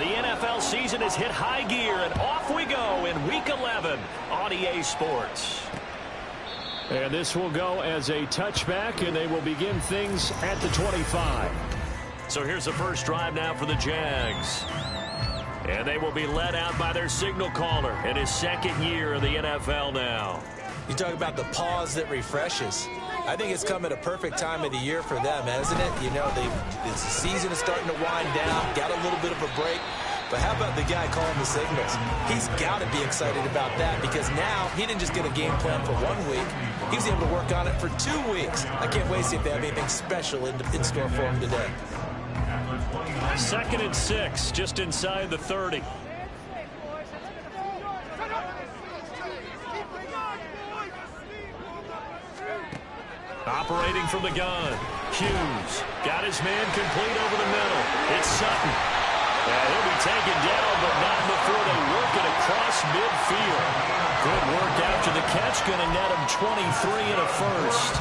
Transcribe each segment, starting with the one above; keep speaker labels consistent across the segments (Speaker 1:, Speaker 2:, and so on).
Speaker 1: The NFL season has hit high gear, and off we go in Week 11 on EA Sports.
Speaker 2: And this will go as a touchback, and they will begin things at the 25.
Speaker 1: So here's the first drive now for the Jags. And they will be led out by their signal caller in his second year in the NFL now.
Speaker 3: You talk about the pause that refreshes. I think it's come at a perfect time of the year for them, hasn't it? You know, the season is starting to wind down, got a little bit of a break. But how about the guy calling the signals? He's got to be excited about that because now he didn't just get a game plan for 1 week. He was able to work on it for 2 weeks. I can't wait to see if they have anything special in store for him today.
Speaker 1: 2nd and 6, just inside the 30. Operating from the gun. Hughes got his man complete over the middle. It's Sutton. And he'll be taken down, but not before they work it across midfield. Good work after the catch. Going to net him 23 and a first.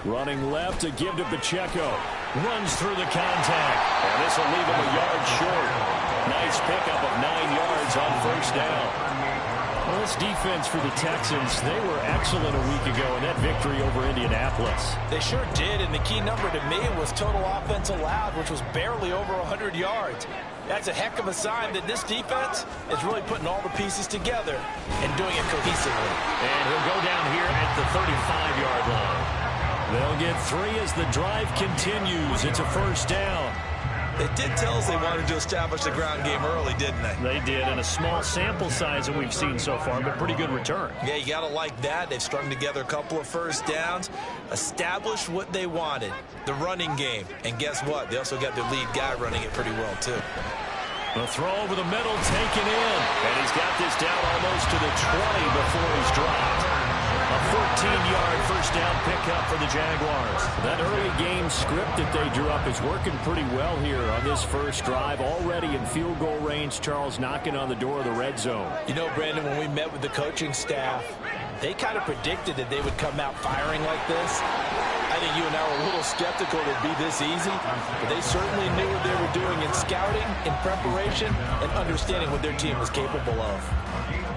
Speaker 2: Running left to give to Pacheco. Runs through the contact. And this will leave him a yard short. Nice pickup of 9 yards on first down. Well, this defense for the Texans, they were excellent a week ago in that victory over Indianapolis.
Speaker 3: They sure did, and the key number to me was total offense allowed, which was barely over 100 yards. That's a heck of a sign that this defense is really putting all the pieces together and doing it cohesively.
Speaker 1: And he'll go down here at the 35-yard line.
Speaker 2: They'll get 3 as the drive continues. It's a first down.
Speaker 3: They did tell us they wanted to establish the ground game early, didn't they?
Speaker 1: They did, and a small sample size that we've seen so far, but pretty good return.
Speaker 3: Yeah, you got to like that. They've strung together a couple of first downs, established what they wanted, the running game. And guess what? They also got their lead guy running it pretty well, too.
Speaker 1: The throw over the middle taken in, and he's got this down almost to the 20 before he's dropped. A 14-yard first down pickup for the Jaguars.
Speaker 2: That early game script that they drew up is working pretty well here on this first drive. Already in field goal range, Charles knocking on the door of the red zone.
Speaker 3: You know, Brandon, when we met with the coaching staff, they kind of predicted that they would come out firing like this. I think you and I were a little skeptical it would be this easy, but they certainly knew what they were doing in scouting, in preparation, and understanding what their team was capable of.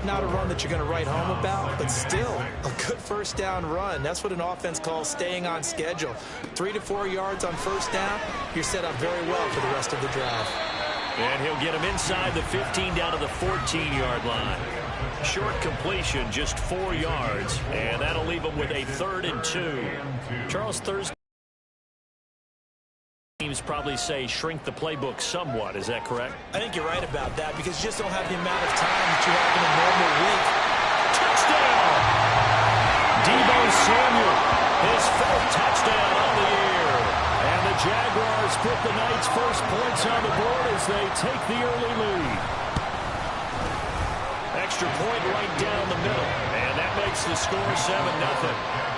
Speaker 3: Not a run that you're going to write home about, but still a good first down run. That's what an offense calls staying on schedule. 3 to 4 yards on first down, you're set up very well for the rest of the drive.
Speaker 1: And he'll get him inside the 15 down to the 14-yard line. Short completion, just 4 yards, and that'll leave him with a 3rd and 2. Charles, Thursday teams probably say shrink the playbook somewhat. Is that correct?
Speaker 3: I think you're right about that because you just don't have the amount of time that you have in a normal week.
Speaker 1: Touchdown! Deebo Samuel, his 4th touchdown on the year. And the Jaguars put the night's first points on the board as they take the early lead. Extra point right down the middle, and that makes the score 7-0.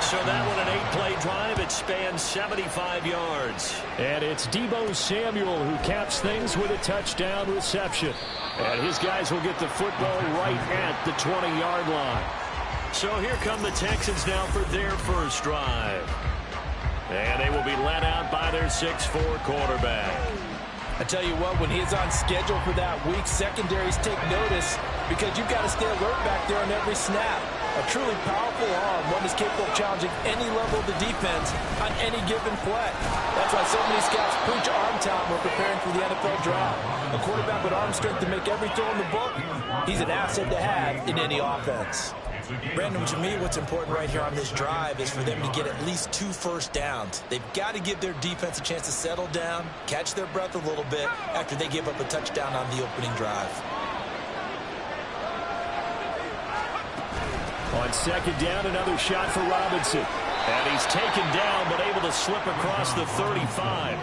Speaker 1: So that one, an 8-play drive. It spans 75 yards.
Speaker 2: And it's Deebo Samuel who caps things with a touchdown reception. And his guys will get the football right at the 20-yard line.
Speaker 1: So here come the Texans now for their first drive. And they will be led out by their 6'4" quarterback.
Speaker 3: I tell you what, when he's on schedule for that week, secondaries take notice because you've got to stay alert back there on every snap. A truly powerful arm, one is capable of challenging any level of the defense on any given play. That's why so many scouts preach arm talent when preparing for the NFL draft. A quarterback with arm strength to make every throw in the book, he's an asset to have in any offense. Brandon, to me, what's important right here on this drive is for them to get at least 2 first downs. They've got to give their defense a chance to settle down, catch their breath a little bit after they give up a touchdown on the opening drive.
Speaker 2: On second down, another shot for Robinson.
Speaker 1: And he's taken down, but able to slip across the 35.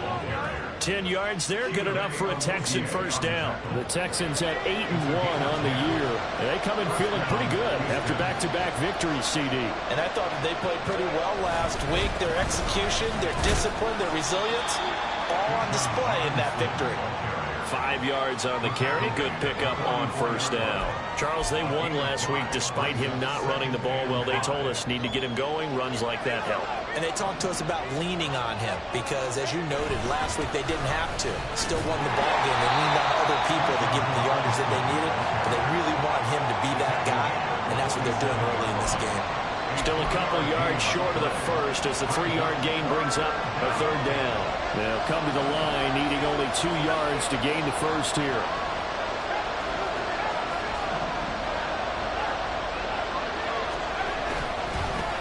Speaker 1: 10 yards there, good enough for a Texan first down.
Speaker 2: The Texans at 8-1 on the year. They come in feeling pretty good after back-to-back victories, CD.
Speaker 3: And I thought they played pretty well last week. Their execution, their discipline, their resilience, all on display in that victory.
Speaker 2: 5 yards on the carry. Good pickup on first down.
Speaker 1: Charles, they won last week despite him not running the ball well. They told us need to get him going. Runs like that help.
Speaker 3: And they talked to us about leaning on him because, as you noted, last week they didn't have to. Still won the ball game. They leaned on other people to give them the yardage that they needed, but they really want him to be that guy, and that's what they're doing early in this game.
Speaker 1: Still a couple yards short of the first as the 3-yard gain brings up a third down.
Speaker 2: They'll come to the line needing only 2 yards to gain the first here.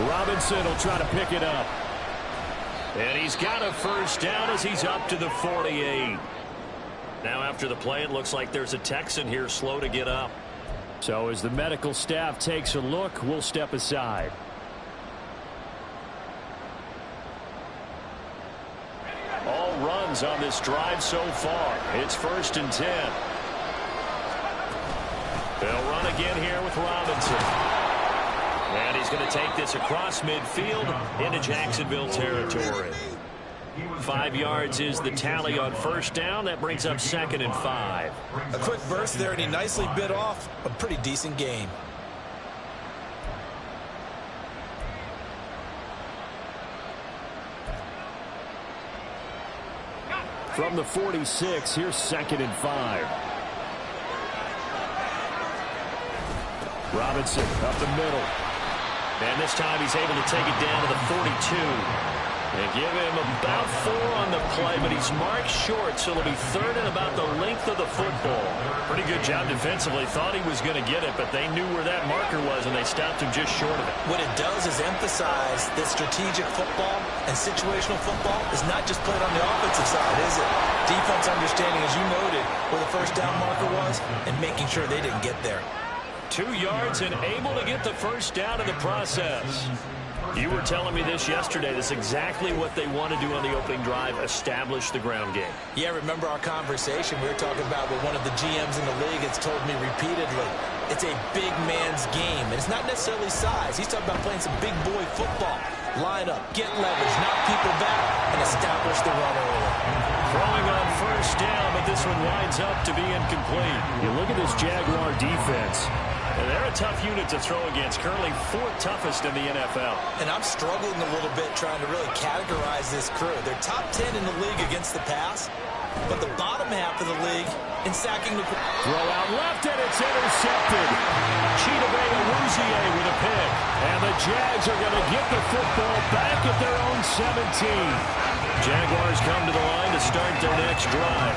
Speaker 2: Robinson will try to pick it up.
Speaker 1: And he's got a first down as he's up to the 48. Now after the play, it looks like there's a Texan here slow to get up.
Speaker 2: So as the medical staff takes a look, we'll step aside.
Speaker 1: All runs on this drive so far. It's 1st and 10. They'll run again here with Robinson. And he's going to take this across midfield into Jacksonville territory. 5 yards is the tally on first down. That brings up 2nd and 5.
Speaker 3: A quick burst there, and he nicely bit off a pretty decent gain.
Speaker 2: From the 46, here's 2nd and 5. Robinson up the middle.
Speaker 1: And this time he's able to take it down to the 42. They give him about 4 on the play, but he's marked short, so it'll be 3rd and about the length of the football. Pretty good job defensively. Thought he was going to get it, but they knew where that marker was, and they stopped him just short of it.
Speaker 3: What it does is emphasize that strategic football and situational football is not just played on the offensive side, is it? Defense understanding, as you noted, where the first down marker was and making sure they didn't get there.
Speaker 1: 2 yards and able to get the first down in the process. You were telling me this yesterday. This is exactly what they want to do on the opening drive, establish the ground game.
Speaker 3: Yeah, remember our conversation? We were talking about what one of the GMs in the league has told me repeatedly. It's a big man's game, and it's not necessarily size. He's talking about playing some big boy football. Line up, get leverage, knock people back, and establish the run early.
Speaker 1: Throwing on first down, but this one winds up to be incomplete.
Speaker 2: You look at this Jaguar defense.
Speaker 1: And they're a tough unit to throw against, currently 4th toughest in the NFL.
Speaker 3: And I'm struggling a little bit trying to really categorize this crew. They're top 10 in the league against the pass, but the bottom half of the league in sacking the...
Speaker 2: Throw out left, and it's intercepted.
Speaker 1: Chidobe Awuzie with a pick.
Speaker 2: And the Jags are going to get the football back at their own 17.
Speaker 1: Jaguars come to the line to start their next drive.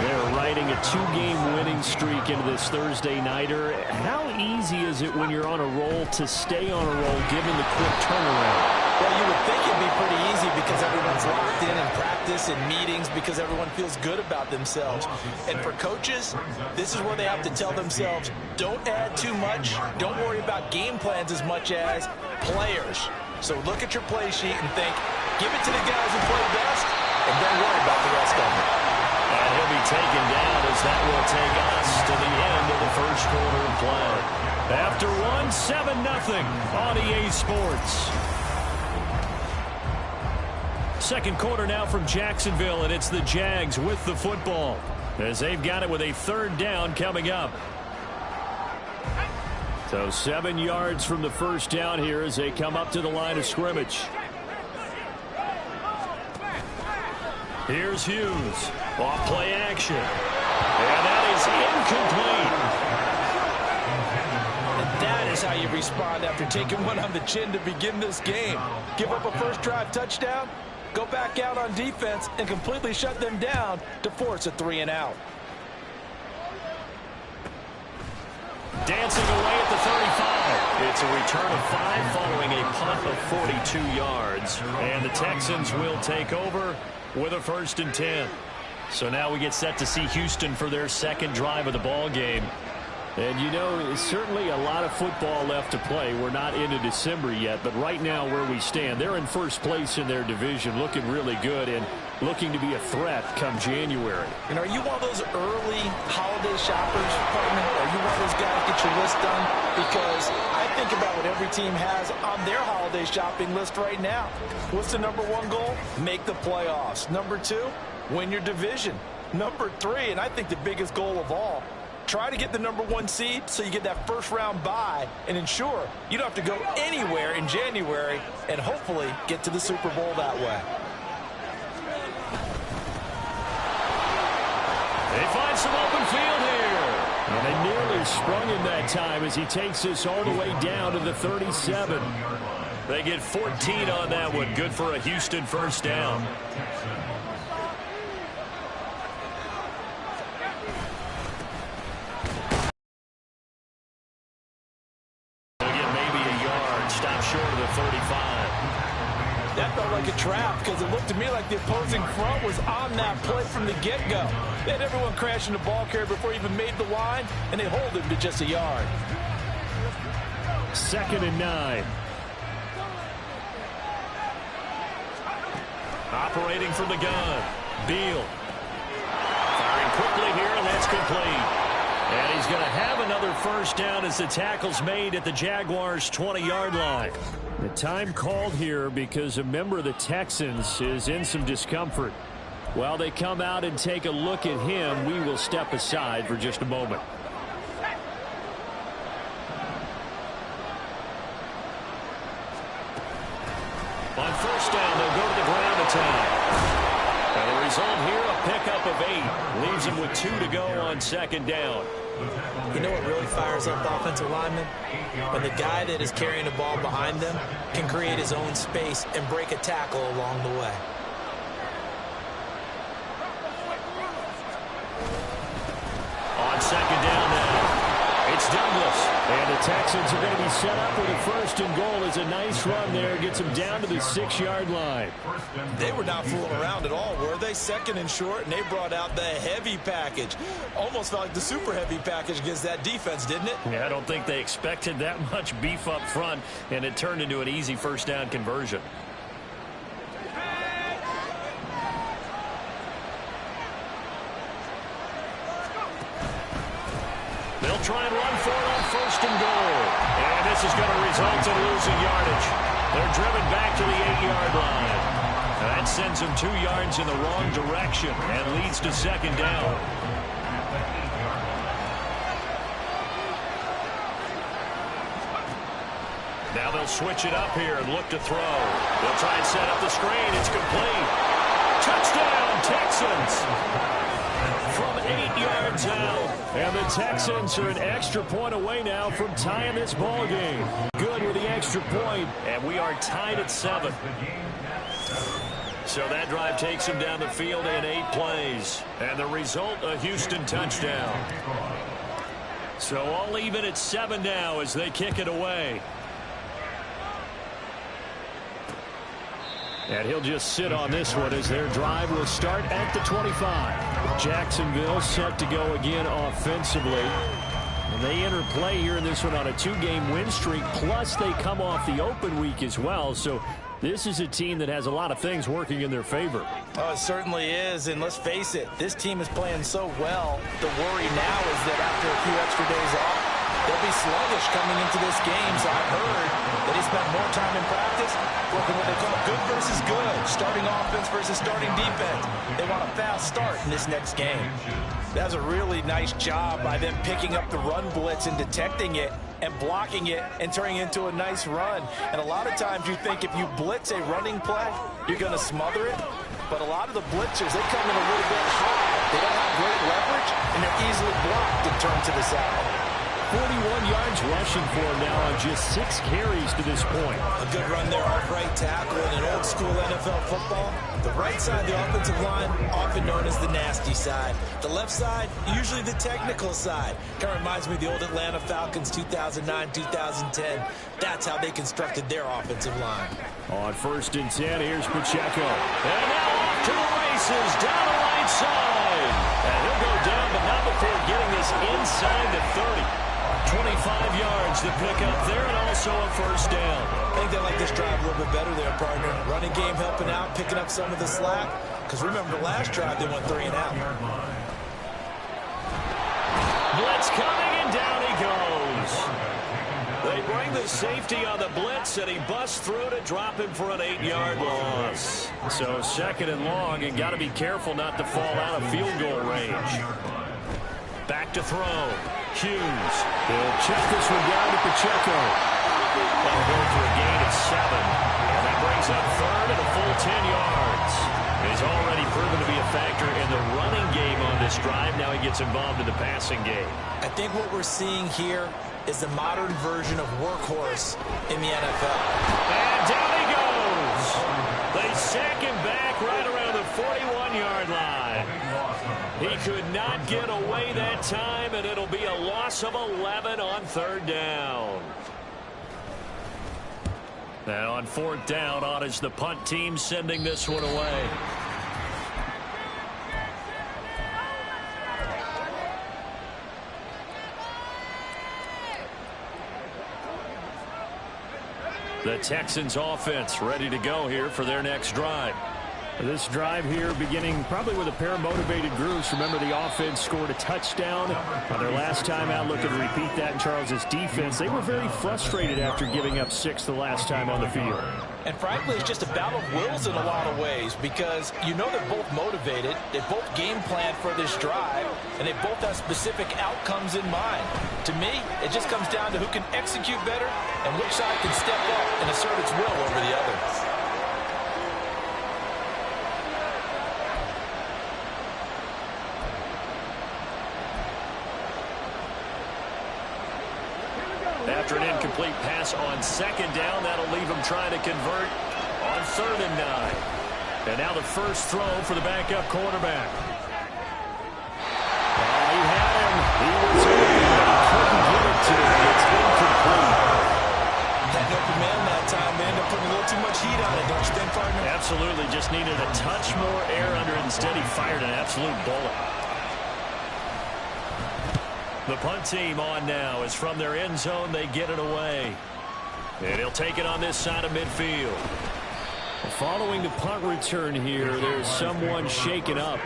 Speaker 2: They're riding a 2-game winning streak into this Thursday nighter. How easy is it when you're on a roll to stay on a roll given the quick turnaround?
Speaker 3: Well, you would think it'd be pretty easy because everyone's locked in practice and meetings because everyone feels good about themselves. And for coaches, this is where they have to tell themselves, don't add too much. Don't worry about game plans as much as players. So look at your play sheet and think, give it to the guys who play best, and don't worry about the rest of it.
Speaker 1: And he'll be taken down as that will take us to the end of the first quarter of play.
Speaker 2: After 7-0 on EA Sports. Second quarter now from Jacksonville, and it's the Jags with the football as they've got it with a 3rd down coming up. So 7 yards from the first down here as they come up to the line of scrimmage.
Speaker 1: Here's Hughes. Off play action. And that is incomplete.
Speaker 3: And that is how you respond after taking one on the chin to begin this game. Give up a first drive touchdown, go back out on defense, and completely shut them down to force a 3-and-out.
Speaker 1: Dancing away at the 35. It's a return of 5 following a punt of 42 yards. And the Texans will take over with a 1st and 10. So now we get set to see Houston for their second drive of the ball game.
Speaker 2: And, you know, certainly a lot of football left to play. We're not into December yet, but right now where we stand, they're in first place in their division, looking really good and looking to be a threat come January.
Speaker 3: And are you one of those early holiday shoppers, partner? Are you one of those guys get your list done? Because I think about what every team has on their holiday shopping list right now. What's the #1 goal? Make the playoffs. #2, win your division. Number 3, and I think the biggest goal of all, try to get the number 1 seed so you get that first-round bye and ensure you don't have to go anywhere in January and hopefully get to the Super Bowl that way.
Speaker 2: They find some open field here. And they nearly sprung him that time as he takes this all the way down to the 37.
Speaker 1: They get 14 on that one. Good for a Houston first down. Short of the 35.
Speaker 3: That felt like a trap because it looked to me like the opposing front was on that play from the get-go. They had everyone crashing the ball carrier before he even made the line, and they hold him to just a yard.
Speaker 2: 2nd and 9.
Speaker 1: Operating from the gun. Beal. Firing quickly here, and that's complete. And he's going to have another first down as the tackle's made at the Jaguars' 20-yard line.
Speaker 2: The time called here because a member of the Texans is in some discomfort. While they come out and take a look at him, we will step aside for just a moment.
Speaker 1: On first down, they'll go to the ground attack. And the result here, a pickup of 8. Leaves them with 2 to go on 2nd down.
Speaker 3: You know what really fires up offensive linemen? When the guy that is carrying the ball behind them can create his own space and break a tackle along the way.
Speaker 1: On 2nd down now, it's Douglas.
Speaker 2: And the Texans are going to be set up with a 1st and goal as a nice run there. Gets them down to the 6-yard line.
Speaker 3: They were not fooling around at all, were they? 2nd and short, and they brought out the heavy package. Almost felt like the super heavy package against that defense, didn't it?
Speaker 1: Yeah, I don't think they expected that much beef up front, and it turned into an easy first down conversion. They'll try and run for it on 1st and goal. And this is going to result in losing yardage. They're driven back to the 8-yard line. And that sends them 2 yards in the wrong direction and leads to 2nd down. Now they'll switch it up here and look to throw. They'll try and set up the screen. It's complete. Touchdown, Texans! From 8 yards out.
Speaker 2: And the Texans are an extra point away now from tying this ball game. Good with the extra point.
Speaker 1: And we are tied at 7. So that drive takes them down the field in 8 plays. And the result, a Houston touchdown. So all even at 7 now as they kick it away.
Speaker 2: And he'll just sit on this one as their drive will start at the 25. Jacksonville set to go again offensively. And they enter play here in this one on a 2-game win streak. Plus, they come off the open week as well. So this is a team that has a lot of things working in their favor.
Speaker 3: Oh, it certainly is. And let's face it, this team is playing so well. The worry now is that after a few extra days off, they'll be sluggish coming into this game. So I've heard that he spent more time in practice working what they call good versus good, starting offense versus starting defense. They want a fast start in this next game. That was a really nice job by them picking up the run blitz and detecting it and blocking it and turning it into a nice run. And a lot of times you think if you blitz a running play, you're going to smother it. But a lot of the blitzers, they come in a little bit high. They don't have great leverage, and they're easily blocked and turned to the side.
Speaker 2: 41 yards rushing for him now on just 6 carries to this point.
Speaker 3: A good run there off right tackle in an old-school NFL football. The right side of the offensive line, often known as the nasty side. The left side, usually the technical side. Kind of reminds me of the old Atlanta Falcons 2009-2010. That's how they constructed their offensive line.
Speaker 2: On 1st and 10, here's Pacheco.
Speaker 1: And now off to the races, down the right side. And he'll go down, but not before getting this inside the 30. 25 yards to pick up there, and also a first down.
Speaker 3: I think they like this drive a little bit better there, partner. Running game helping out, picking up some of the slack. Because remember, the last drive, they went 3 and out.
Speaker 1: Blitz coming, and down he goes. The They bring the safety on the blitz, and he busts through to drop him for an 8-yard loss.
Speaker 2: So 2nd and long, and got to be careful not to fall out of field goal range.
Speaker 1: Back to throw. Hughes.
Speaker 2: He'll check this one down to Pacheco.
Speaker 1: That'll go for a gain of 7. And that brings up 3rd and a full 10 yards. He's already proven to be a factor in the running game on this drive. Now he gets involved in the passing game.
Speaker 3: I think what we're seeing here is the modern version of workhorse in the NFL.
Speaker 1: And down he goes. They sack him back right around the 41-yard line. He could not get away that time, and it'll be a loss of 11 on 3rd down.
Speaker 2: Now on 4th down, on is the punt team sending this one away. The Texans offense ready to go here for their next drive. This drive here beginning probably with a pair of motivated groups. Remember, the offense scored a touchdown on their last time out. Looking to repeat that in Charles's defense. They were very frustrated after giving up 6 the last time on the field.
Speaker 3: And frankly, it's just a battle of wills in a lot of ways, because you know they're both motivated, they both game plan for this drive, and they both have specific outcomes in mind. To me, it just comes down to who can execute better and which side can step up and assert its will over the other.
Speaker 1: After an incomplete pass on 2nd down, that'll leave him trying to convert on 3rd and 9.
Speaker 2: And now the first throw for the backup quarterback. Oh, he had him. He was in. Couldn't get it to him. It's incomplete.
Speaker 3: Had no command that time. They ended up putting a little too much heat on it, don't you think, partner?
Speaker 2: Absolutely. Just needed a touch more air under it. Instead, he fired an absolute bullet.
Speaker 1: The punt team on now is from their end zone. They get it away. And he'll take it on this side of midfield.
Speaker 2: Following the punt return here, there's someone shaken up.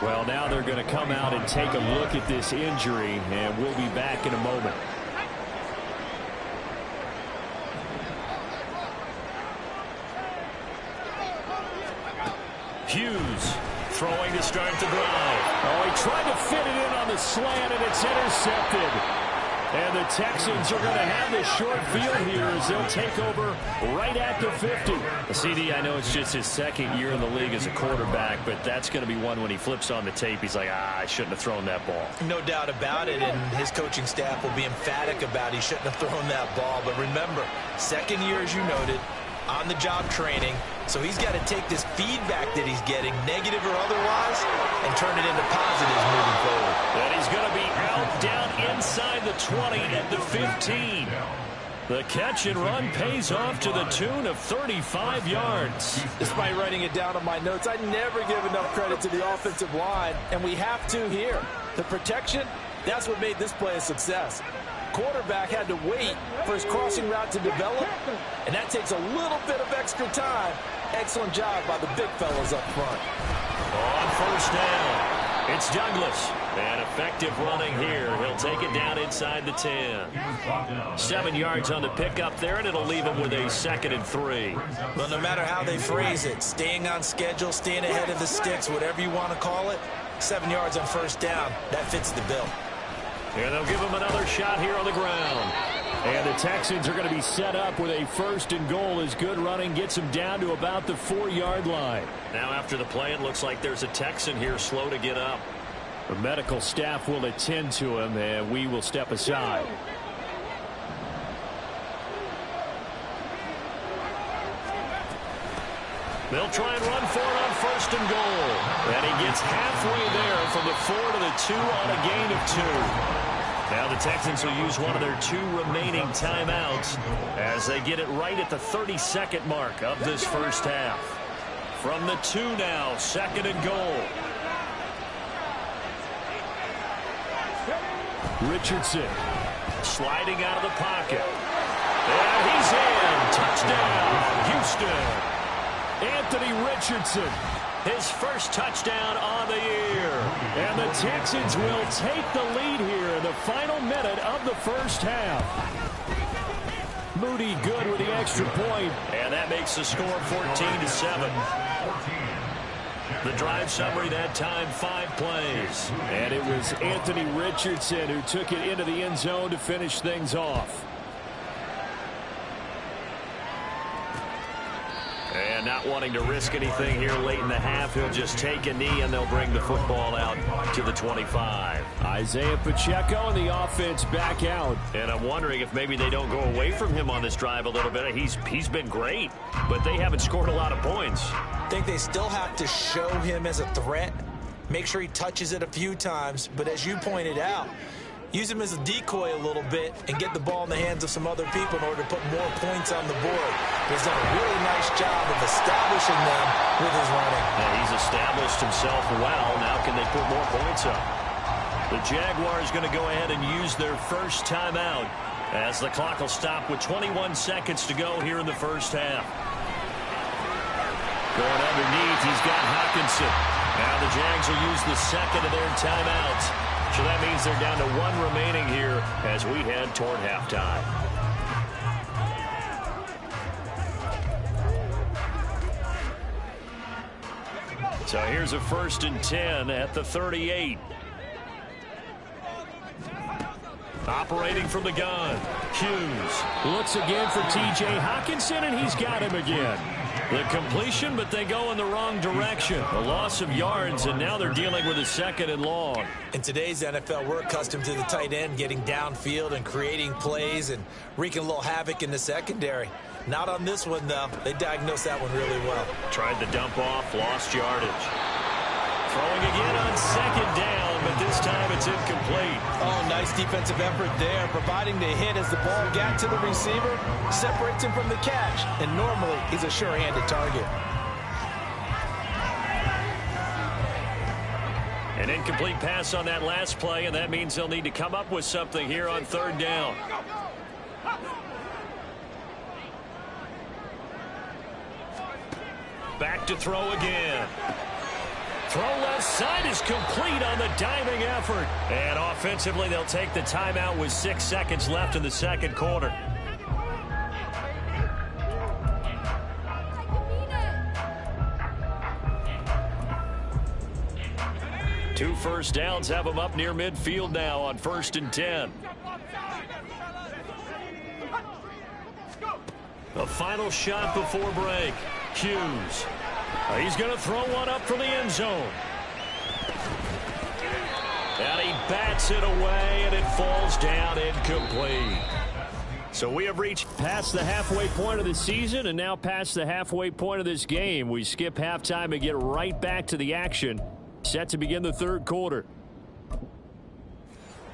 Speaker 2: Well, now they're going to come out and take a look at this injury, and we'll be back in a moment.
Speaker 1: Hughes throwing to start the drive.
Speaker 2: Oh, he tried to fit it in on the slant, and it's intercepted. And the Texans are going to have this short field here as they'll take over right at the 50.
Speaker 1: CD, I know it's just his 2nd year in the league as a quarterback, but that's going to be one when he flips on the tape. He's like, I shouldn't have thrown that ball.
Speaker 3: No doubt about it, and his coaching staff will be emphatic about he shouldn't have thrown that ball. But remember, 2nd year, as you noted, on-the-job training. So he's got to take this feedback that he's getting, negative or otherwise, and turn it into positives moving forward.
Speaker 1: And he's going to be out down inside the 20 at the 15. The catch and run pays off to the tune of 35 yards.
Speaker 3: Despite writing it down on my notes, I never give enough credit to the offensive line, and we have to here. The protection, that's what made this play a success. Quarterback had to wait for his crossing route to develop, and that takes a little bit of extra time. Excellent job by the big fellas up front.
Speaker 1: On 1st down, it's Douglas. And effective running here. He'll take it down inside the 10. 7 yards on the pickup there, and it'll leave him with a 2nd and 3.
Speaker 3: Well, no matter how they phrase it, staying on schedule, staying ahead of the sticks, whatever you want to call it, 7 yards on 1st down, that fits the bill.
Speaker 1: And they'll give him another shot here on the ground.
Speaker 2: And the Texans are going to be set up with a 1st and goal as good running gets them down to about the 4-yard line.
Speaker 1: Now after the play, it looks like there's a Texan here slow to get up.
Speaker 2: The medical staff will attend to him, and we will step aside.
Speaker 1: They'll try and run for it on 1st and goal. And he gets halfway there from the 4 to the 2 on a gain of 2. Now the Texans will use one of their 2 remaining timeouts as they get it right at the 32nd mark of this 1st half. From the 2 now, 2nd and goal.
Speaker 2: Richardson
Speaker 1: sliding out of the pocket. And he's in. Touchdown, Houston.
Speaker 2: Anthony Richardson,
Speaker 1: his first touchdown on the year.
Speaker 2: And the Texans will take the lead here in the final minute of the 1st half. Moody good with the extra point.
Speaker 1: And that makes the score 14-7. The drive summary that time, 5 plays.
Speaker 2: And it was Anthony Richardson who took it into the end zone to finish things off.
Speaker 1: And not wanting to risk anything here late in the half, he'll just take a knee and they'll bring the football out to the 25.
Speaker 2: Isaiah Pacheco and the offense back out.
Speaker 1: And I'm wondering if maybe they don't go away from him on this drive a little bit. He's been great, but they haven't scored a lot of points.
Speaker 3: I think they still have to show him as a threat, make sure he touches it a few times, but as you pointed out, use him as a decoy a little bit and get the ball in the hands of some other people in order to put more points on the board. He's done a really nice job of establishing them with his running.
Speaker 1: Yeah, he's established himself well. Now can they put more points up? The Jaguars going to go ahead and use their first timeout as the clock will stop with 21 seconds to go here in the first half. Going underneath, he's got Hockenson. Now the Jags will use the second of their timeouts. So that means they're down to 1 remaining here as we head toward halftime. So here's a 1st and 10 at the 38. Operating from the gun, Hughes.
Speaker 2: Looks again for T.J. Hockenson, and he's got him again.
Speaker 1: The completion, but they go in the wrong direction. A loss of yards, and now they're dealing with a 2nd and long.
Speaker 3: In today's NFL, we're accustomed to the tight end getting downfield and creating plays and wreaking a little havoc in the secondary. Not on this one, though. They diagnosed that one really well.
Speaker 1: Tried the dump off, lost yardage. Throwing again on 2nd down, but this time it's incomplete.
Speaker 3: Oh, nice defensive effort there, providing the hit as the ball got to the receiver, separates him from the catch, and normally he's a sure-handed target.
Speaker 1: An incomplete pass on that last play, and that means they'll need to come up with something here on 3rd down. Back to throw again. Throw left side is complete on the diving effort. And offensively, they'll take the timeout with 6 seconds left in the 2nd quarter. Two first downs have them up near midfield now on 1st and 10. The final shot before break. Hughes. He's going to throw one up for the end zone. And he bats it away, and it falls down incomplete. So we have reached
Speaker 2: past the halfway point of the season and now past the halfway point of this game. We skip halftime and get right back to the action. Set to begin the 3rd quarter.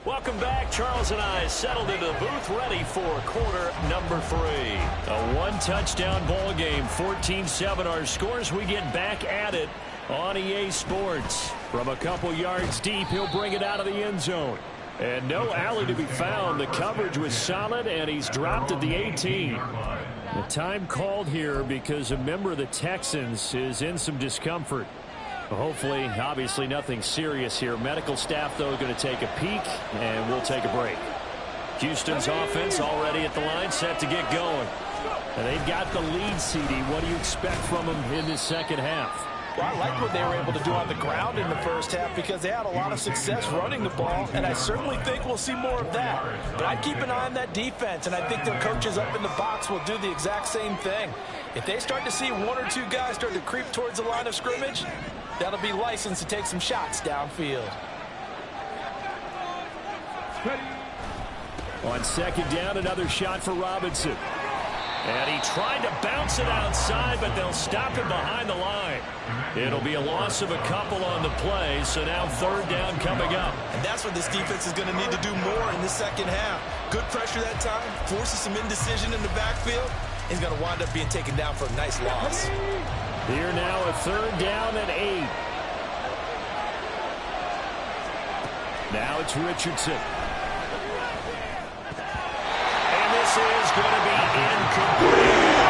Speaker 1: Welcome back. Charles and I settled into the booth ready for quarter number 3. A 1-touchdown ball game, 14-7 our scores. We get back at it on EA Sports. From a couple yards deep, he'll bring it out of the end zone. And no alley to be found. The coverage was solid, and he's dropped at the 18. The time called here because a member of the Texans is in some discomfort. Hopefully, obviously nothing serious here. Medical staff, though, going to take a peek, and we'll take a break. Houston's offense already at the line, set to get going. And they've got the lead, CD. What do you expect from them in this 2nd half?
Speaker 3: Well, I like what they were able to do on the ground in the first half because they had a lot of success running the ball, and I certainly think we'll see more of that. But I'd keep an eye on that defense, and I think their coaches up in the box will do the exact same thing. If they start to see 1 or 2 guys start to creep towards the line of scrimmage, that'll be licensed to take some shots downfield.
Speaker 2: On 2nd down, another shot for Robinson.
Speaker 1: And he tried to bounce it outside, but they'll stop him behind the line. It'll be a loss of a couple on the play, so now 3rd down coming up.
Speaker 3: And that's what this defense is going to need to do more in the 2nd half. Good pressure that time, forces some indecision in the backfield. He's going to wind up being taken down for a nice loss.
Speaker 2: Here now a 3rd down and 8. Now it's Richardson.
Speaker 1: And this is going to be incomplete.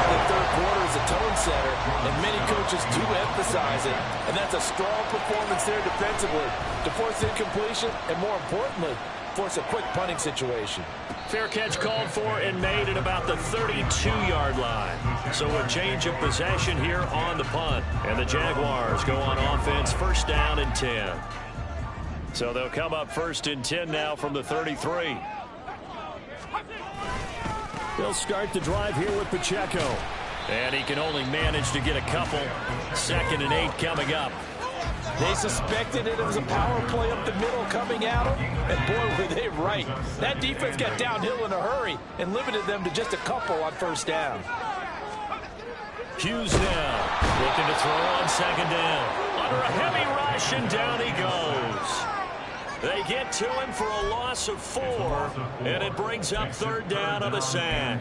Speaker 3: The 3rd quarter is a tone setter, and many coaches do emphasize it. And that's a strong performance there defensively to force incompletion and, more importantly, force a quick punting situation.
Speaker 2: Fair catch called for and made at about the 32-yard line. So a change of possession here on the punt. And the Jaguars go on offense, first down and 10. So they'll come up first and 10 now from the 33. They'll start the drive here with Pacheco. And he can only manage to get a couple. 2nd and 8 coming up.
Speaker 3: They suspected it was a power play up the middle coming at them, and boy, were they right. That defense got downhill in a hurry and limited them to just a couple on first down.
Speaker 2: Hughes now, looking to throw on 2nd down. Under a heavy rush, and down he goes. They get to him for a loss of 4, and it brings up 3rd down on a sack.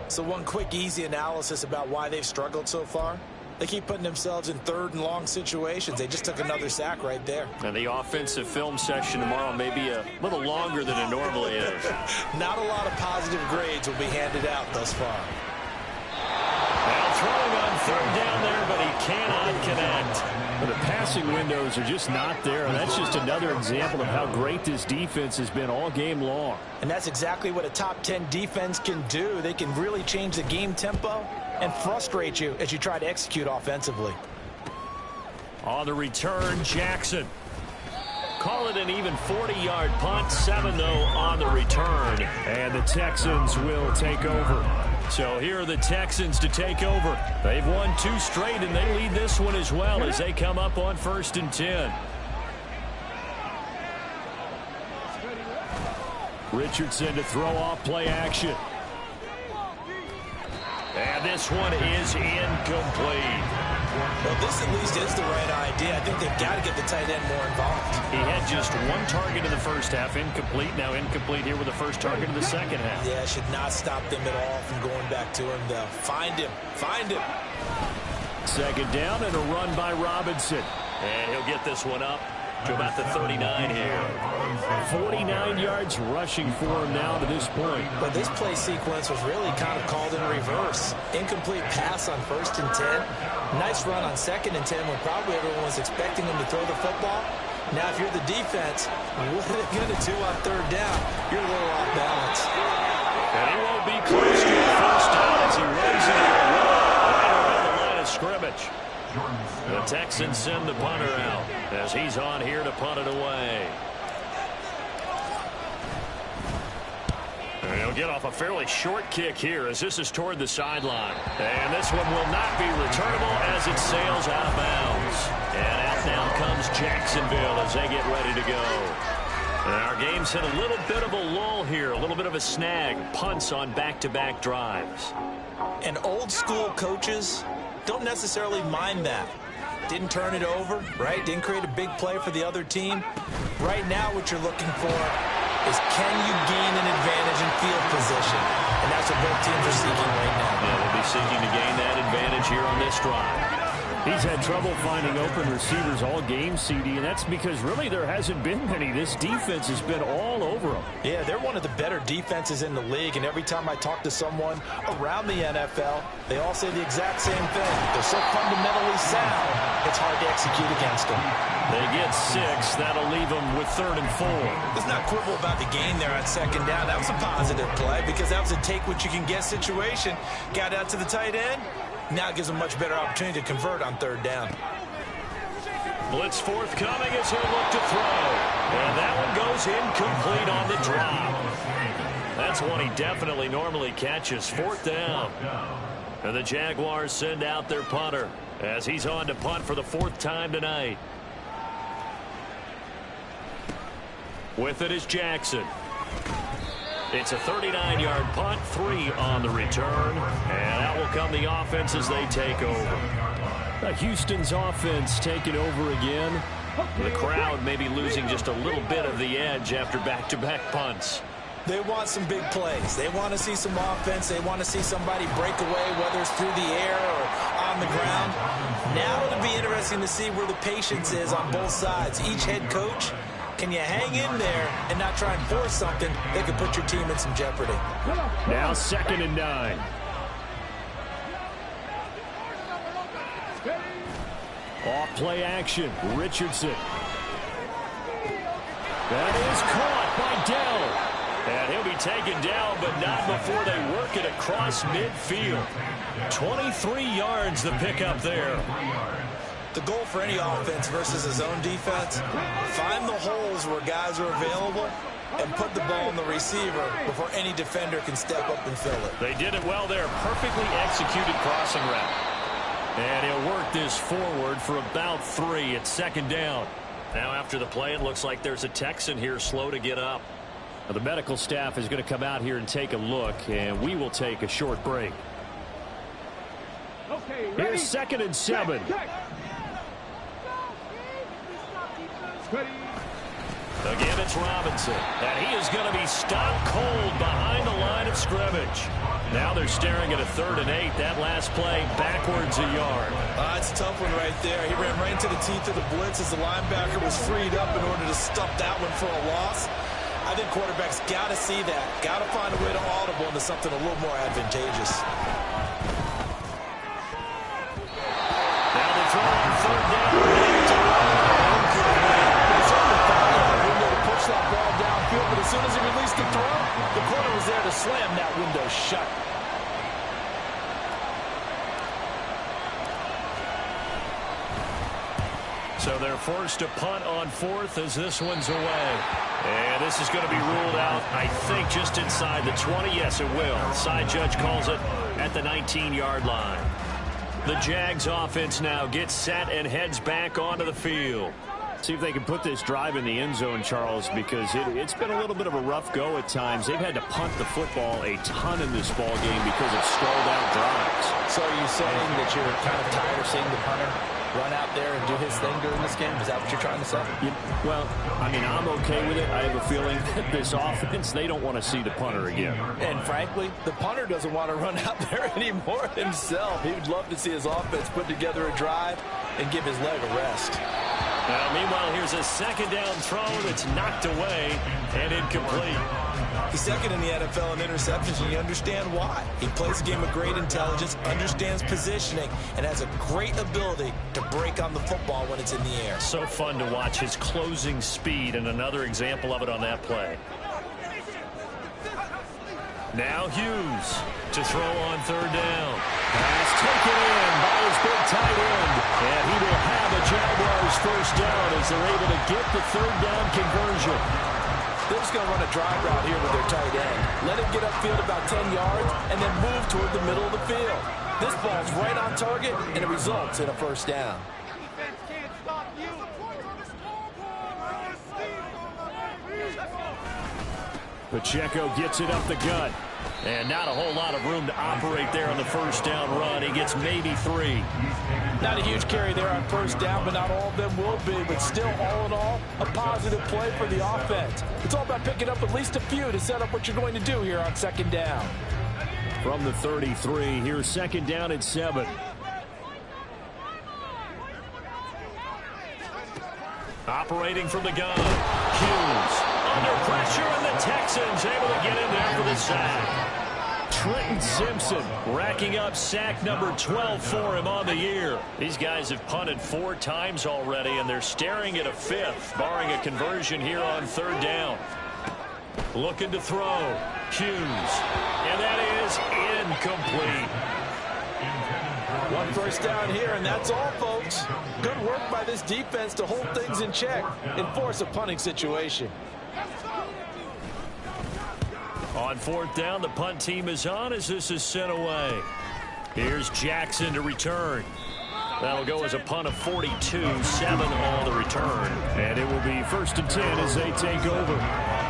Speaker 3: So one quick, easy analysis about why they've struggled so far. They keep putting themselves in 3rd and long situations. They just took another sack right there.
Speaker 2: And the offensive film session tomorrow may be a little longer than it normally is.
Speaker 3: Not a lot of positive grades will be handed out thus far.
Speaker 2: Now throwing on 3rd down there, but he cannot connect.
Speaker 1: Well, the passing windows are just not there. And that's just another example of how great this defense has been all game long.
Speaker 3: And that's exactly what a top 10 defense can do. They can really change the game tempo and frustrate you as you try to execute offensively.
Speaker 2: On the return, Jackson. Call it an even 40-yard punt. 7, though, on the return.
Speaker 1: And the Texans will take over.
Speaker 2: So here are the Texans to take over. They've won 2 straight, and they lead this one as well as they come up on 1st and 10.
Speaker 1: Richardson to throw off play action.
Speaker 2: And this one is incomplete.
Speaker 3: Well, this at least is the right idea. I think they've got to get the tight end more involved.
Speaker 2: He had just 1 target in the first half, incomplete. Now incomplete here with the first target in the second half.
Speaker 3: Yeah, should not stop them at all from going back to him, though. Find him. Find him.
Speaker 1: 2nd down and a run by Robinson.
Speaker 2: And he'll get this one up to about the 39 here.
Speaker 1: 49 yards rushing for him now to this point.
Speaker 3: But this play sequence was really kind of called in reverse. Incomplete pass on 1st and 10. Nice run on 2nd and 10 when probably everyone was expecting him to throw the football. Now, if you're the defense, what are they going to do on 3rd down? You're a little off balance.
Speaker 2: And he won't be close to a first down as he runs into the wall right around the line of scrimmage. The Texans send the punter out as he's on here to punt it away. And he'll get off a fairly short kick here as this is toward the sideline. And this one will not be returnable as it sails out of bounds. And out now comes Jacksonville as they get ready to go. And our game's hit a little bit of a lull here, a little bit of a snag. Punts on back-to-back drives.
Speaker 3: And old school coaches don't necessarily mind that. Didn't turn it over, right? Didn't create a big play for the other team. Right now what you're looking for is can you gain an advantage in field position? And that's what both teams are seeking right now.
Speaker 2: Yeah, they'll be seeking to gain that advantage here on this drive.
Speaker 1: He's had trouble finding open receivers all game, CD, and that's because really there hasn't been many. This defense has been all over them.
Speaker 3: Yeah, they're one of the better defenses in the league, and every time I talk to someone around the NFL, they all say the exact same thing. They're so fundamentally sound, it's hard to execute against them.
Speaker 2: They get 6. That'll leave them with 3rd and 4.
Speaker 3: Let's not quibble about the gain there on 2nd down. That was a positive play because that was a take-what-you-can-get situation. Got out to the tight end. Now it gives them a much better opportunity to convert on 3rd down.
Speaker 2: Blitz forthcoming as he'll look to throw. And that one goes incomplete on the drop. That's one he definitely normally catches. 4th down. And the Jaguars send out their punter as he's on to punt for the 4th time tonight. With it is Jackson. It's a 39-yard punt, 3 on the return, and out will come the offense as they take over.
Speaker 1: Houston's offense taking over again.
Speaker 2: The crowd may be losing just a little bit of the edge after back-to-back punts.
Speaker 3: They want some big plays. They want to see some offense. They want to see somebody break away, whether it's through the air or on the ground. Now it'll be interesting to see where the patience is on both sides. Each head coach, can you hang in there and not try and force something that could put your team in some jeopardy?
Speaker 1: Now 2nd and 9. Off play action, Richardson. That is caught by it down. And he'll be taken down, but not before they work it across midfield. 23 yards the pickup there.
Speaker 3: The goal for any offense versus his own defense, find the holes where guys are available and put the ball on the receiver before any defender can step up and fill it.
Speaker 1: They did it well there. Perfectly executed crossing route. And he'll work this forward for about 3. It's second down. Now after the play, it looks like there's a Texan here slow to get up. Now, the medical staff is going to come out here and take a look, and we will take a short break.
Speaker 2: Okay,
Speaker 1: here's 2nd and 7. Again, it's Robinson. And he is going to be stopped cold behind the line of scrimmage. Now they're staring at a 3rd and 8. That last play backwards a yard.
Speaker 3: It's a tough one right there. He ran right into the teeth of the blitz as the linebacker was freed up in order to stuff that one for a loss. I think quarterbacks got to see that. Got to find a way to audible into something a little more advantageous.
Speaker 1: Now the throw on 3rd down.
Speaker 3: Push that ball downfield, but as soon as he released the throw, the corner was there to slam that window shut.
Speaker 1: So they're forced to punt on 4th as this one's away. And this is going to be ruled out, I think, just inside the 20. Yes, it will. Side judge calls it at the 19-yard line. The Jags offense now gets set and heads back onto the field. See if they can put this drive in the end zone, Charles, because it's been a little bit of a rough go at times. They've had to punt the football a ton in this ball game because of stalled out drives.
Speaker 3: So are you saying that you're kind of tired of seeing the punter run out there and do his thing during this game? Is that what you're trying to say?
Speaker 1: Well, I mean, I'm okay with it. I have a feeling that this offense, they don't want to see the punter again.
Speaker 3: And frankly, the punter doesn't want to run out there anymore himself. He would love to see his offense put together a drive and give his leg a rest.
Speaker 1: Now, meanwhile, here's a 2nd down throw that's knocked away and incomplete.
Speaker 3: He's 2nd in the NFL in interceptions, and you understand why. He plays a game of great intelligence, understands positioning, and has a great ability to break on the football when it's in the air.
Speaker 1: So fun to watch his closing speed, and another example of it on that play. Now Hughes to throw on 3rd down. Pass taken in by his big tight end. And he will have a Jaguars 1st down as they're able to get the 3rd down conversion.
Speaker 3: They're just going to run a drive route here with their tight end. Let him get upfield about 10 yards and then move toward the middle of the field. This ball's right on target, and it results in a 1st down.
Speaker 1: Pacheco gets it up the gut. And not a whole lot of room to operate there on the 1st down run. He gets maybe 3.
Speaker 3: Not a huge carry there on 1st down, but not all of them will be. But still, all in all, a positive play for the offense. It's all about picking up at least a few to set up what you're going to do here on 2nd down.
Speaker 1: From the 33, here's 2nd down and 7. Operating from the gun. Hughes under pressure, and the Texans able to get in there for the sack. Trenton Simpson racking up sack number 12 for him on the year. These guys have punted 4 times already, and they're staring at a 5th, barring a conversion here on 3rd down. Looking to throw. Hughes. And that is incomplete.
Speaker 3: 1 1st down here, and that's all, folks. Good work by this defense to hold things in check and force a punting situation.
Speaker 1: On 4th down, the punt team is on as this is sent away. Here's Jackson to return. That'll go as a punt of 42, 7 on the return. And it will be 1st and 10 as they take over.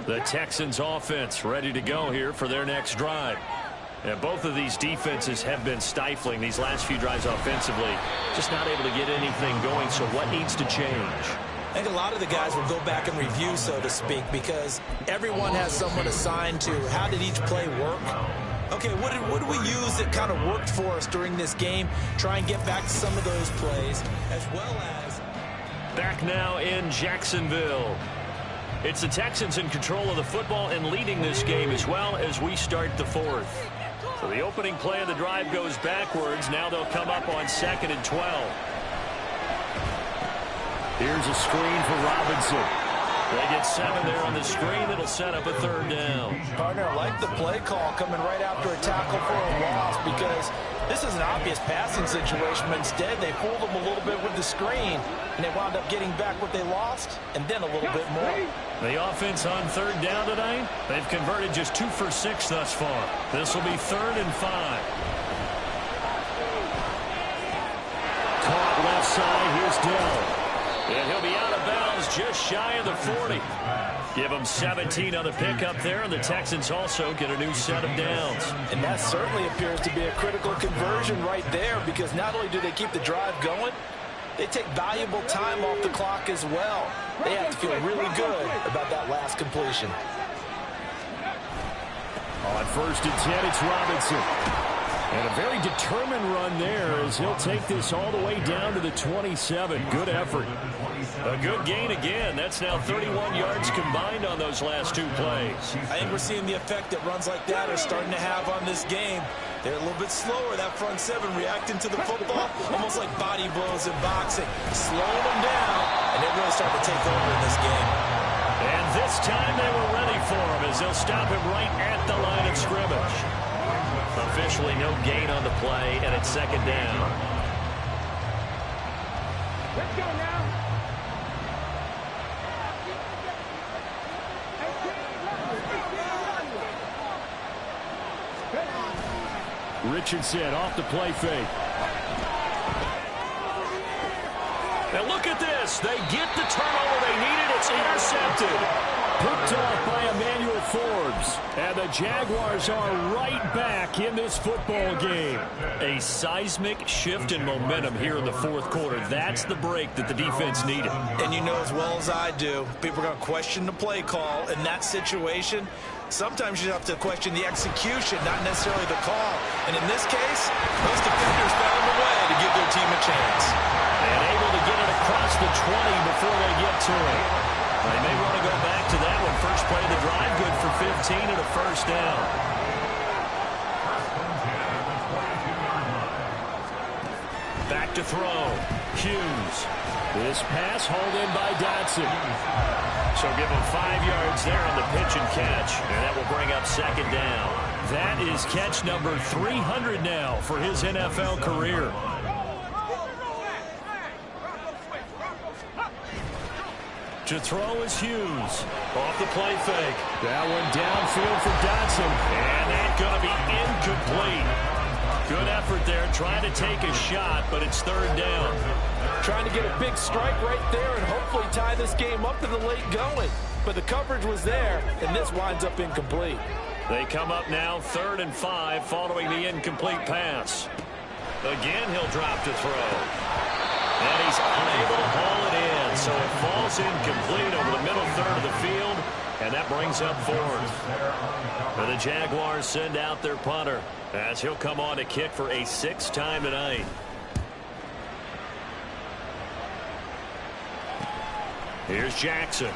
Speaker 1: The Texans offense ready to go here for their next drive. And both of these defenses have been stifling these last few drives offensively. Just not able to get anything going, so what needs to change?
Speaker 3: I think a lot of the guys will go back and review, so to speak, because everyone has someone assigned to how did each play work. Okay, what did we use that kind of worked for us during this game? Try and get back to some of those plays, as well as...
Speaker 1: Back now in Jacksonville. It's the Texans in control of the football and leading this game as well as we start the fourth. So the opening play of the drive goes backwards. Now they'll come up on 2nd and 12. Here's a screen for Robinson. They get 7 there on the screen. It'll set up a 3rd down.
Speaker 3: Partner, I like the play call coming right after a tackle for a loss because this is an obvious passing situation, but instead they fooled them a little bit with the screen, and they wound up getting back what they lost and then a little bit more.
Speaker 1: The offense on 3rd down tonight, they've converted just 2 for 6 thus far. This will be 3rd and 5. Caught left side. Here's Dell. And he'll be out of bounds just shy of the 40. Give them 17 on the pickup there, and the Texans also get a new set of downs.
Speaker 3: And that certainly appears to be a critical conversion right there because not only do they keep the drive going, they take valuable time off the clock as well. They have to feel really good about that last completion.
Speaker 2: On 1st and 10, it's Robinson. And a very determined run there as he'll take this all the way down to the 27. Good effort.
Speaker 1: A good gain again. That's now 31 yards combined on those last 2 plays.
Speaker 3: I think we're seeing the effect that runs like that are starting to have on this game. They're a little bit slower, that front 7, reacting to the football, almost like body blows in boxing. Slowing them down, and they're really starting to take over in this game.
Speaker 1: And this time they were ready for him as they'll stop him right at the line of scrimmage. Officially no gain on the play, and it's 2nd down.
Speaker 4: Let's go now.
Speaker 2: Richardson off the play fake.
Speaker 1: Now look at this. They get the turnover they needed. It's intercepted.
Speaker 2: Picked off by Emmanuel Forbes. And the Jaguars are right back in this football game.
Speaker 1: A seismic shift in momentum here in the 4th quarter. That's the break that the defense needed.
Speaker 3: And you know as well as I do, people are going to question the play call in that situation. Sometimes you have to question the execution, not necessarily the call. And in this case, those defenders found a way to give their team a chance.
Speaker 1: And able to get it across the 20 before they get to it. They may want to go back to that one. First play of the drive, good for 15 and a 1st down. Back to throw. Hughes.
Speaker 2: This pass hauled in by Dotson.
Speaker 1: So give him 5 yards there on the pitch and catch. And that will bring up 2nd down.
Speaker 2: That is catch number 300 now for his NFL career.
Speaker 1: To throw is Hughes. Off the play fake.
Speaker 2: That one downfield for Dotson.
Speaker 1: And that's going to be incomplete. Good effort there, trying to take a shot, but it's 3rd down.
Speaker 3: Trying to get a big strike right there and hopefully tie this game up in the late going. But the coverage was there, and this winds up incomplete.
Speaker 1: They come up now 3rd and 5 following the incomplete pass. Again, he'll drop to throw. And he's unable to haul it in, so it falls incomplete over the middle 3rd of the field, and that brings up 4th. And the Jaguars send out their punter as he'll come on to kick for a 6th time tonight. Here's Jackson.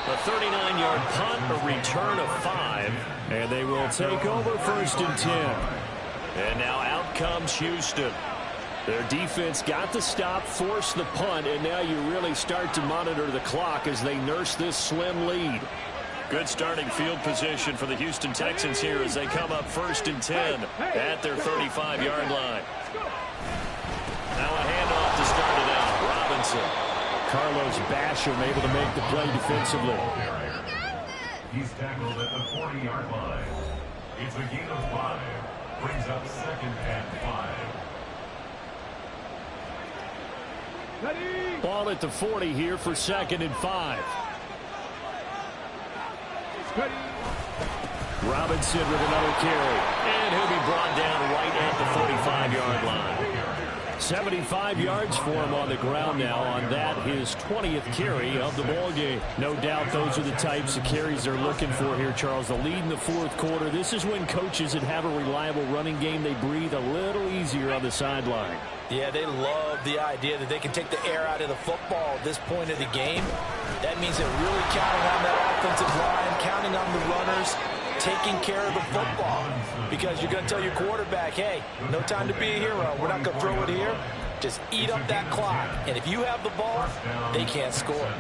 Speaker 1: A 39-yard punt, a return of 5.
Speaker 2: And they will take over 1st and 10.
Speaker 1: And now out comes Houston.
Speaker 2: Their defense got the stop, forced the punt, and now you really start to monitor the clock as they nurse this slim lead.
Speaker 1: Good starting field position for the Houston Texans here as they come up 1st and 10 at their 35-yard line. Now a handoff to start it out. Robinson.
Speaker 2: Carlos Basham able to make the play defensively.
Speaker 5: He's tackled at the 40-yard line. It's a gain of 5. Brings up 2nd and 5.
Speaker 2: Ball at the 40 here for 2nd and 5. Robinson with another carry.
Speaker 1: And he'll be brought down right at the 45-yard line.
Speaker 2: 75 yards for him on the ground now on that, his 20th carry of the ball game. No doubt those are the types of carries they're looking for here, Charles. The lead in the 4th quarter. This is when coaches that have a reliable running game, they breathe a little easier on the sideline.
Speaker 3: Yeah, they love the idea that they can take the air out of the football at this point of the game. That means they're really counting on that offensive line, counting on the runners, taking care of the football. Because you're going to tell your quarterback, hey, no time to be a hero. We're not going to throw it here. Just eat up that clock. And if you have the ball, they can't score.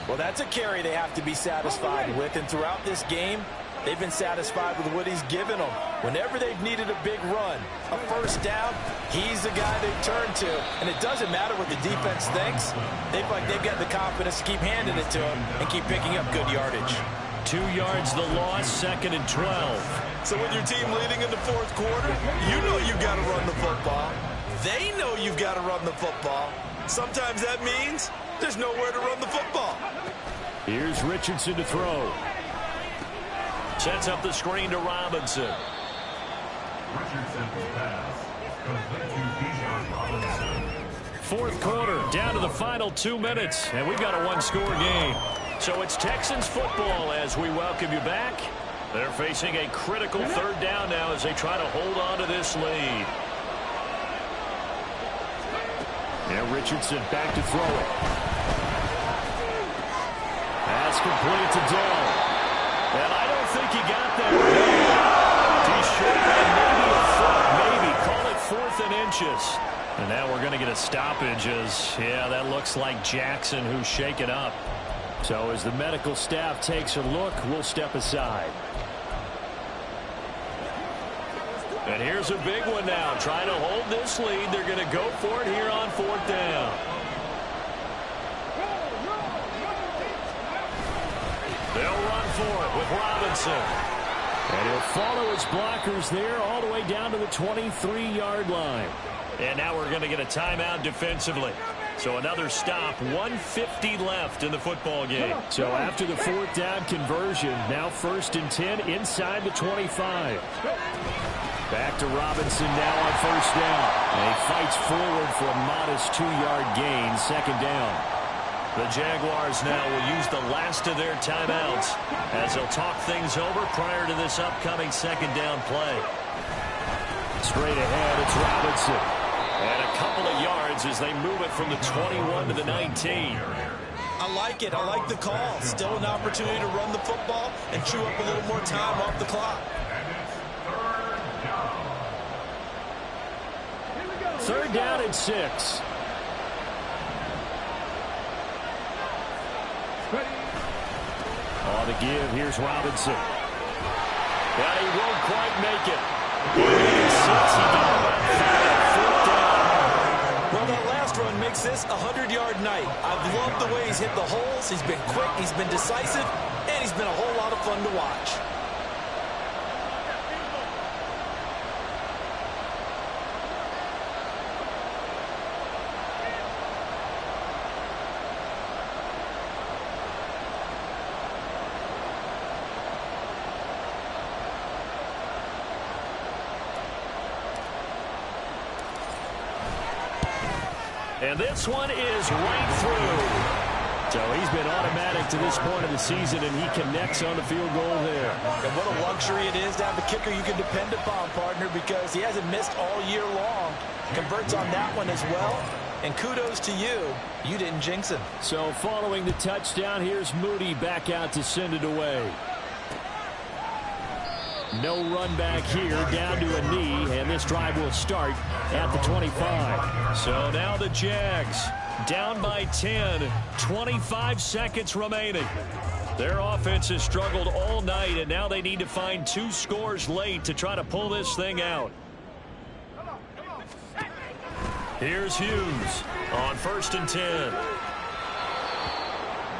Speaker 3: Well, that's a carry they have to be satisfied with. And throughout this game, they've been satisfied with what he's given them. Whenever they've needed a big run, a first down, he's the guy they turn to. And it doesn't matter what the defense thinks. They feel like they've got the confidence to keep handing it to him and keep picking up good yardage.
Speaker 2: 2 yards the loss, 2nd and 12.
Speaker 3: So with your team leading in the fourth quarter, you know you've got to run the football. They know you've got to run the football. Sometimes that means there's nowhere to run the football.
Speaker 2: Here's Richardson to throw. Sets up the screen to Robinson.
Speaker 5: Richardson's pass complete to Bijan Robinson.
Speaker 2: Fourth quarter, down to the final 2 minutes, and we've got a one-score game. So it's Texans football as we welcome you back. They're facing a critical third down now as they try to hold on to this lead. Now Richardson back to throw it. Pass complete to Dell. And I don't think he got there. He's short by maybe a foot, maybe. Call it 4th and inches. And now we're going to get a stoppage as, yeah, that looks like Jackson who's shaken up. So as the medical staff takes a look, we'll step aside. And here's a big one now. Trying to hold this lead. They're going to go for it here on 4th down. They'll run for it with Robinson. And he'll follow his blockers there all the way down to the 23-yard line. And now we're going to get a timeout defensively. So another stop, 1:50 left in the football game. So after the 4th down conversion, now 1st and 10 inside the 25. Back to Robinson now on 1st down. And he fights forward for a modest 2-yard gain, 2nd down. The Jaguars now will use the last of their timeouts as they'll talk things over prior to this upcoming 2nd down play. Straight ahead, it's Robinson. And a couple of yards as they move it from the 21 to the 19.
Speaker 3: I like it. I like the call. Still an opportunity to run the football and chew up a little more time off the clock.
Speaker 2: Third down and 6. On the give, here's Robinson. And he won't quite make it. He needed 6. He got about 4th down.
Speaker 3: Well, that last run makes this a 100-yard night. I've loved the way he's hit the holes. He's been quick, he's been decisive, and he's been a whole lot of fun to watch.
Speaker 2: And this one is right through. So he's been automatic to this point of the season, and he connects on the field goal there.
Speaker 3: And what a luxury it is to have a kicker you can depend upon, partner, because he hasn't missed all year long. Converts on that one as well. And kudos to you. You didn't jinx him.
Speaker 2: So following the touchdown, here's Moody back out to send it away. No run back here, down to a knee, and this drive will start at the 25. So now the Jags down by 10, 25 seconds remaining. Their offense has struggled all night, and now they need to find 2 scores late to try to pull this thing out. Here's Hughes on 1st and 10.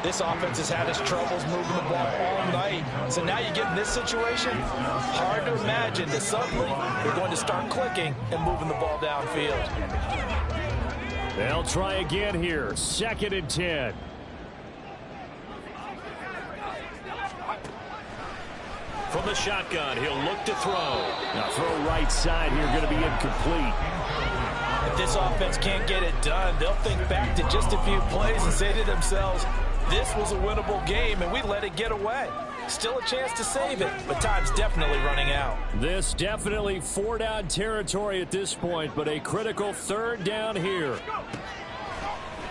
Speaker 3: This offense has had its troubles moving the ball all night. So now you get in this situation, hard to imagine that suddenly they're going to start clicking and moving the ball downfield.
Speaker 2: They'll try again here, 2nd and 10. From the shotgun, he'll look to throw. Now throw right side here, going to be incomplete.
Speaker 3: If this offense can't get it done, they'll think back to just a few plays and say to themselves, this was a winnable game, and we let it get away. Still a chance to save it, but time's definitely running out.
Speaker 2: This definitely 4-down territory at this point, but a critical 3rd down here.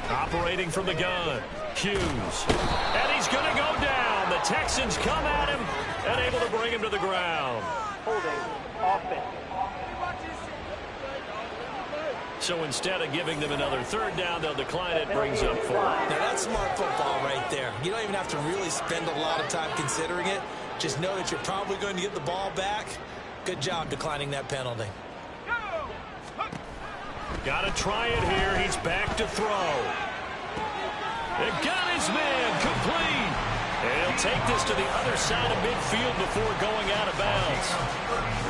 Speaker 1: Operating from the gun, Hughes. And he's going to go down. The Texans come at him and able to bring him to the ground.
Speaker 4: Holding offense.
Speaker 1: So instead of giving them another 3rd down, they'll decline it. Brings up 4.
Speaker 3: Now that's smart football right there. You don't even have to really spend a lot of time considering it. Just know that you're probably going to get the ball back. Good job declining that penalty.
Speaker 1: Got to try it here. He's back to throw. They got his man complete. And he'll take this to the other side of midfield before going out of bounds.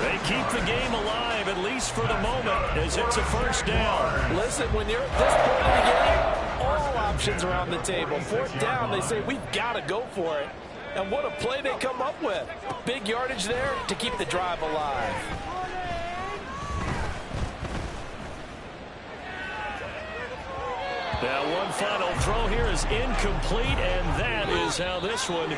Speaker 1: They keep the game alive, at least for the moment, as it's a 1st down.
Speaker 3: Listen, when you're at this point in the game, all options are on the table. 4th down, they say, we've got to go for it. And what a play they come up with. Big yardage there to keep the drive alive.
Speaker 1: Now one final throw here is incomplete, and that is how this one